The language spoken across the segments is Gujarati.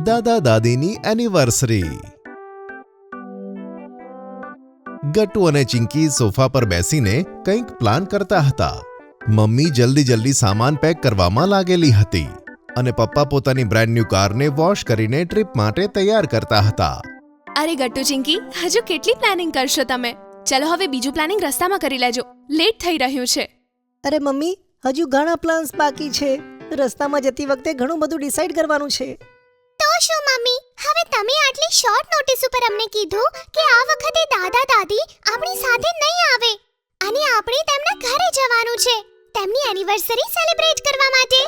દાદા દાદીની એનિવર્સરી. ગટ્ટુ અને ચિંકી સોફા પર બેસીને કંઈક પ્લાન કરતા હતા. મમ્મી જલ્દી સામાન પેક કરવામાં લાગેલી હતી અને પપ્પા પોતાની બ્રાન્ડ ન્યૂ કારને વોશ કરીને ટ્રીપ માટે તૈયાર કરતા હતા. અરે ગટ્ટુ ચિંકી, હજુ કેટલી પ્લાનિંગ કરશો તમે? ચલો હવે બીજું પ્લાનિંગ રસ્તામાં કરી લેજો, લેટ થઈ રહ્યું છે. અરે મમ્મી, હજુ ઘણા પ્લાન્સ બાકી છે. રસ્તામાં જતી વખતે ઘણું બધું ડિસાઈડ કરવાનું છે. તો શું મમ્મી, હવે તમે આટલી શોર્ટ નોટિસ ઉપર અમને કીધું કે આ વખતે દાદા દાદી આપણી સાથે નહીં આવે અને આપણે તેમના ઘરે જવાનું છે તેમની એનિવર્સરી સેલિબ્રેટ કરવા માટે.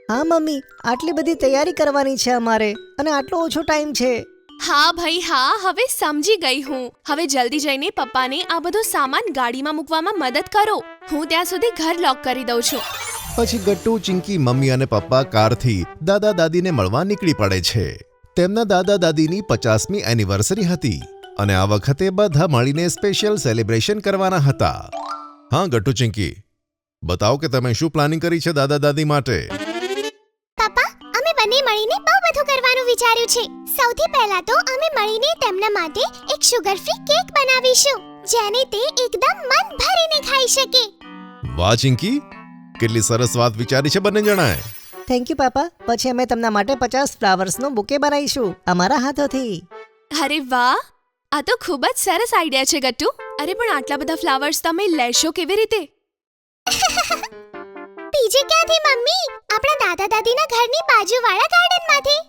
હા મમ્મી, આટલી બધી તૈયારી કરવાની છે અમારે અને આટલો ઓછો ટાઈમ છે. હા ભાઈ હા, હવે સમજી ગઈ હું. હવે જલ્દી જઈને પપ્પાને આ બધો સામાન ગાડીમાં મૂકવામાં મદદ કરો. હું ત્યાં સુધી ઘર લોક કરી દઉં છું. પછી ગટ્ટુ, ચિંકી, મમ્મી અને પપ્પા કારથી દાદા દાદીને મળવા નીકળી પડે છે. તેમના દાદા દાદીની 50મી એનિવર્સરી હતી અને આ વખતે બધા મળીને સ્પેશિયલ સેલિબ્રેશન કરવાના હતા. હા ગટ્ટુ, ચિંકી, બતાવો કે તમે શું પ્લાનિંગ કરી છે દાદા દાદી માટે? પપ્પા, અમે બંને મળીને બહુ બધું કરવાનું વિચાર્યું છે. સૌથી પહેલા તો અમે મળીને તેમના માટે એક શુગર ફ્રી કેક બનાવીશું જેને તે એકદમ મન ભરીને ખાઈ શકે. વાહ ચિંકી, કેટલી સરસ વાત વિચારી છે બંને જણાએ. થેન્ક યુ પાપા. પછી અમે તેમના માટે 50 ફ્લાવર્સનો બુકે બનાવીશું અમારા હાથોથી. અરે વાહ, આ તો ખૂબ જ સરસ આઈડિયા છે ગટ્ટુ. અરે પણ આટલા બધા ફ્લાવર્સ તમે લેશો કેવી રીતે? બીજે ક્યાંથી મમ્મી? આપણા દાદા દાદીના ઘરની બાજુવાળા ગાર્ડનમાંથી.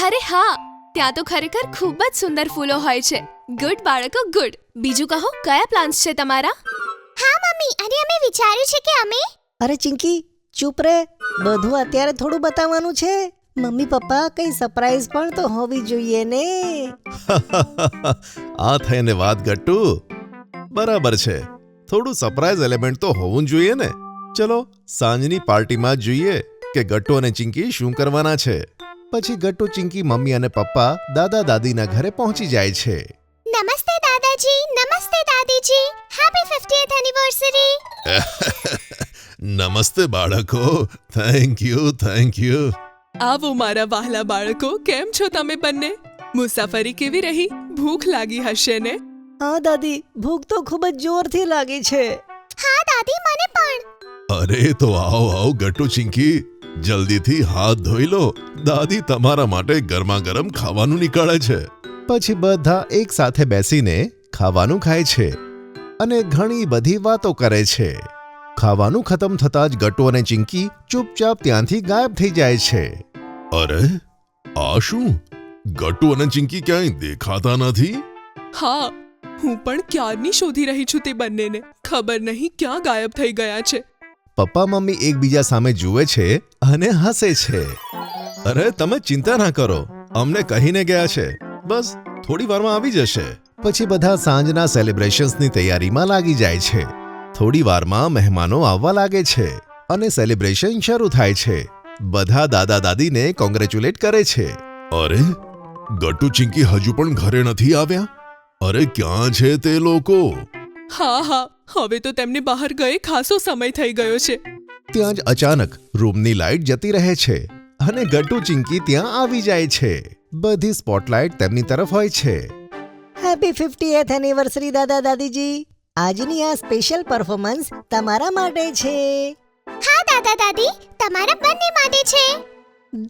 અરે હા, ત્યાં તો ખરેખર ખૂબ જ સુંદર ફૂલો હોય છે. ગુડ બાળકો, ગુડ. બીજું કહો, કયા પ્લાન્સ છે તમારા? હા મમ્મી, અને અમે વિચાર્યું છે કે અમે અરે ચિંકી, ચૂપ રે. બધું અત્યારે થોડું બતાવવાનું છે. મમ્મી પપ્પા, કઈ સરપ્રાઈઝ પણ તો હોવી જોઈએ ને. આ થઈને વાત ગટ્ટુ. બરાબર છે, થોડું સરપ્રાઈઝ એલિમેન્ટ તો હોવું જોઈએ ને. ચલો સાંજની પાર્ટીમાં જોઈએ કે ગટ્ટુ અને ચિંકી શું કરવાના છે. પછી ગટ્ટુ, ચિંકી, મમ્મી અને પપ્પા દાદા દાદીના ઘરે પહોંચી જાય છે. નમસ્તે દાદાજી, નમસ્તે દાદીજી, હેપી 50th એનિવર્સરી. નમસ્તે બાળકો, થેન્ક યુ. આવો મારા વહાલા બાળકો, કેમ છો તમે બંને? મુસાફરી કેવી રહી? ભૂખ લાગી હશે ને? હા દાદી, ભૂખ તો ખૂબ જ જોરથી લાગી છે. હા દાદી, મને પણ. અરે તો આવો ગટ્ટુ, ચિંકી, જલ્દીથી હાથ ધોઈ લો. દાદી તમારા માટે ગરમા ગરમ ખાવાનું નીકાળે છે. પછી બધા એક સાથે બેસીને ખાવાનું ખાય છે અને ઘણી બધી વાતો કરે છે. ખાવાનું ખતમ થતાં જ ગટ્ટુ અને ચિંકી ચૂપચાપ ત્યાંથી ગાયબ થઈ જાય છે. અરે આ શું? ગટ્ટુ અને ચિંકી ક્યાંય દેખાતા નથી. હા, હું પણ ક્યારની શોધી રહી છું તે બંનેને. ખબર નહીં ક્યાં ગાયબ થઈ ગયા છે. પપ્પા મમ્મી એકબીજા સામે જુએ છે અને હસે છે. અરે તમે ચિંતા ના કરો, અમને કહીને ગયા છે. બસ થોડી વારમાં આવી જશે. પછી બધા સાંજના સેલિબ્રેશન્સની તૈયારીમાં લાગી જાય છે. થોડી વારમાં મહેમાનો આવવા લાગે છે અને સેલિબ્રેશન શરૂ થાય છે. બધા દાદા દાદીને કોંગ્રેચ્યુલેટ કરે છે. અરે ગટ્ટુ, ચિંકી હજુ પણ ઘરે નથી આવ્યા. અરે ક્યાં છે તે લોકો? હા, હવે તો તેમને બહાર ગયે ખાસો સમય થઈ ગયો છે. ત્યાં જ અચાનક રૂમની લાઇટ જતી રહે છે અને ગટ્ટુ, ચિંકી ત્યાં આવી જાય છે. બધી સ્પોટલાઇટ તેમની તરફ હોય છે. હેપી 50th એનિવર્સરી દાદા દાદીજી. આજની આ સ્પેશિયલ પરફોર્મન્સ તમારા માટે છે. હા દાદા દાદી, તમારા બંને માટે છે.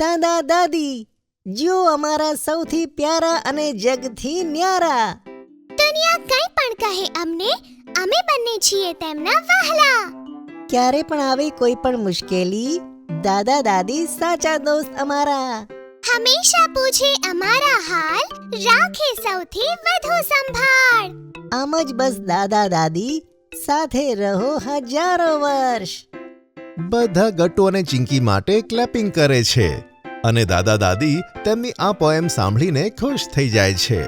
દાદા દાદી, જો અમારા સૌથી પ્યારા અને જગથી ન્યારા. દુનિયા કંઈ પણ કહે અમને, અમે બંને છીએ તેમના વહાલા. ક્યારે પણ આવી કોઈ પણ મુશ્કેલી, દાદા દાદી સાચા દોસ્ત અમારા. હંમેશા પૂછે અમારા હાલ, રાખે સૌથી વધુ સંભાળ. આમ જ બસ દાદા દાદી સાથે રહો હજારો વર્ષ. બધા ગટ્ટુ અને ચિંકી માટે ક્લેપિંગ કરે છે અને દાદા દાદી તેમની આ પોએમ સાંભળીને ખુશ થઈ જાય છે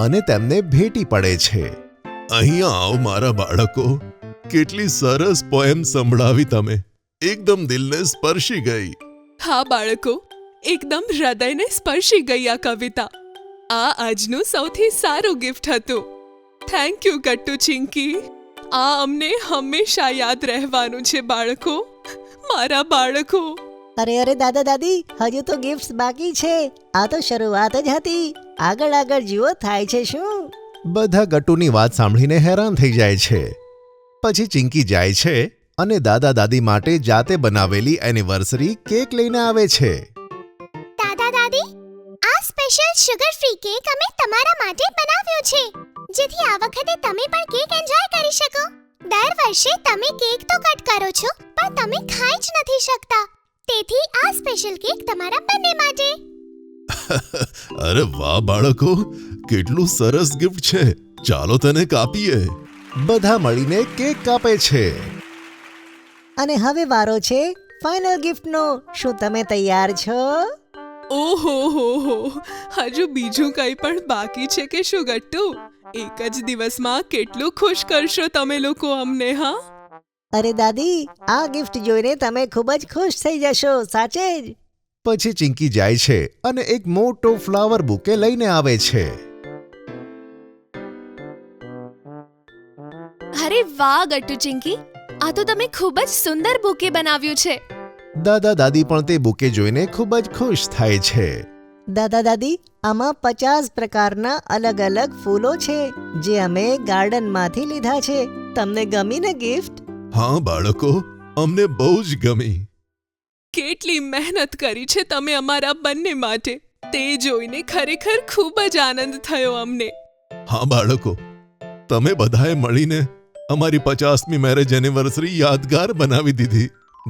અને તેમને ભેટી પડે છે. અહીંયા આવ મારા બાળકો, કેટલી સરસ પોએમ સંભળાવી તમે. એકદમ દિલને સ્પર્શી ગઈ. હા બાળકો, એકદમ હૃદયને સ્પર્શી ગઈ આ કવિતા. આ આજનું સૌથી સારું ગિફ્ટ હતું. Thank you Gattu, Chinki. આ અમને હંમેશા યાદ રહેવાનું છે બાળકો. મારા બાળકો. અરે દાદા દાદી, હજુ તો ગિફ્ટ્સ બાકી છે. આ તો શરૂઆત જ હતી. આગળ આગળ જુઓ થાય છે શું. બધા ગટ્ટુની વાત સાંભળીને હેરાન થઈ જાય છે. પછી ચિંકી જાય છે અને દાદા દાદી માટે જાતે બનાવેલી એનિવર્સરી કેક લઈને આવે છે. દાદા દાદી, આ સ્પેશિયલ શુગર ફ્રી કેક અમે તમારા માટે બનાવ્યો છે, જેથી આ વખતે તમે પણ કેક એન્જોય કરી શકો. દર વર્ષે તમે કેક તો કટ કરો છો, પણ તમે ખાઈ જ નથી શકતા. તેથી આ સ્પેશિયલ કેક તમારા બંને માટે. અરે વાહ બાળકો, કેટલું સરસ ગિફ્ટ છે. ચાલો તને કાપીએ. બધા મળીને કેક કાપે છે. અને હવે વારો છે ફાઇનલ ગિફ્ટનો. શું તમે તૈયાર છો? ઓહો હો, હજુ બીજું કંઈ પણ બાકી છે કે શું ગટ્ટુ? એક જ દિવસમાં કેટલું ખુશ કરશો તમે લોકો અમને, હા? અરે દાદી, આ ગિફ્ટ જોઈને તમે ખૂબ જ ખુશ થઈ જશો, સાચે જ. પછી ચિંકી જાય છે અને એક મોટો ફ્લાવર બુકે લઈને આવે છે. અરે વાહ ગટ્ટુ ચિંકી, આ તો તમે ખૂબ જ સુંદર બુકે બનાવ્યું છે. દાદા દાદી પણ તે બુકે જોઈને ખૂબ જ ખુશ થાય છે. દાદા દાદી, આમાં 50 પ્રકારના અલગ અલગ ફૂલો છે, જે અમે ગાર્ડનમાંથી લીધા છે. તમને ગમી ને ગિફ્ટ? હા બાળકો, અમને બહુ જ ગમી. કેટલી મહેનત કરી છે તમે અમારા બંને માટે, તે જોઈને ખરેખર ખૂબ જ આનંદ થયો અમને. હા બાળકો, તમે બધાએ મળીને અમારી 50મી મેરેજ એનિવર્સરી યાદગાર બનાવી દીધી.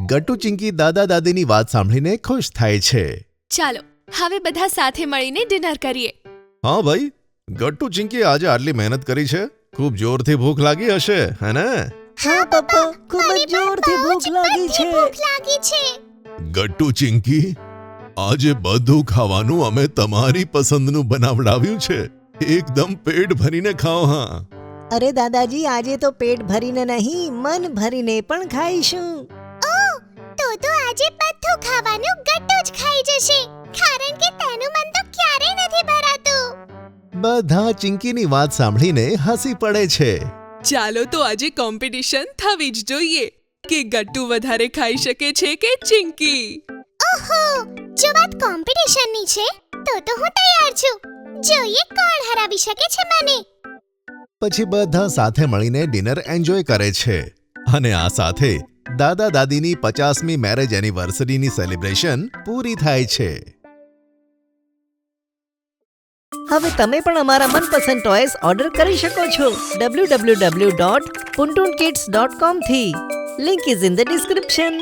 ગટ્ટુ ચિંકી દાદા દાદીની વાત સાંભળીને ખુશ થાય છે. ચાલો હવે બધા સાથે મળીને ડિનર કરીએ. હા ભાઈ, ગટ્ટુ ચિંકી આજે આટલી મહેનત કરી છે. ખૂબ જોરથી ભૂખ લાગી હશે, હે ને? હા પપ્પા, ખૂબ જ જોરથી ભૂખ લાગી છે. ભૂખ લાગી છે. ગટ્ટુ ચિંકી, આજે બધું ખાવાનું અમે તમારી પસંદનું બનાવડાવ્યું છે. એકદમ પેટ ભરીને ખાઓ. હા. અરે દાદાજી, આજે તો પેટ ભરીને નહીં, મન ભરીને પણ ખાઈશું. તો આજે બધું ખાવાનું ગટ્ટુ જ ખાઈ જશે, કારણ કે તેનું મન તો ક્યારેય નથી ભરાતું. બધા ચિંકીની વાત સાંભળીને હસી પડે છે. ચાલો તો આજે કોમ્પિટિશન થવી જ જોઈએ કે ગટ્ટુ વધારે ખાઈ શકે છે કે ચિંકી. ઓહો, જો વાત કોમ્પિટિશનની છે તો હું તૈયાર છું. જોઈએ કોણ હરાવી શકે છે મને. પછી બધા સાથે મળીને ડિનર એન્જોય કરે છે. અને આ સાથે દાદા દાદીની 50મી મેરેજ એનિવર્સરીની સેલિબ્રેશન પૂરી થાય છે. હવે તમે પણ અમારા મનપસંદ ટોયસ ઓર્ડર કરી શકો છો www.puntunkids.com થી. Link is in the description.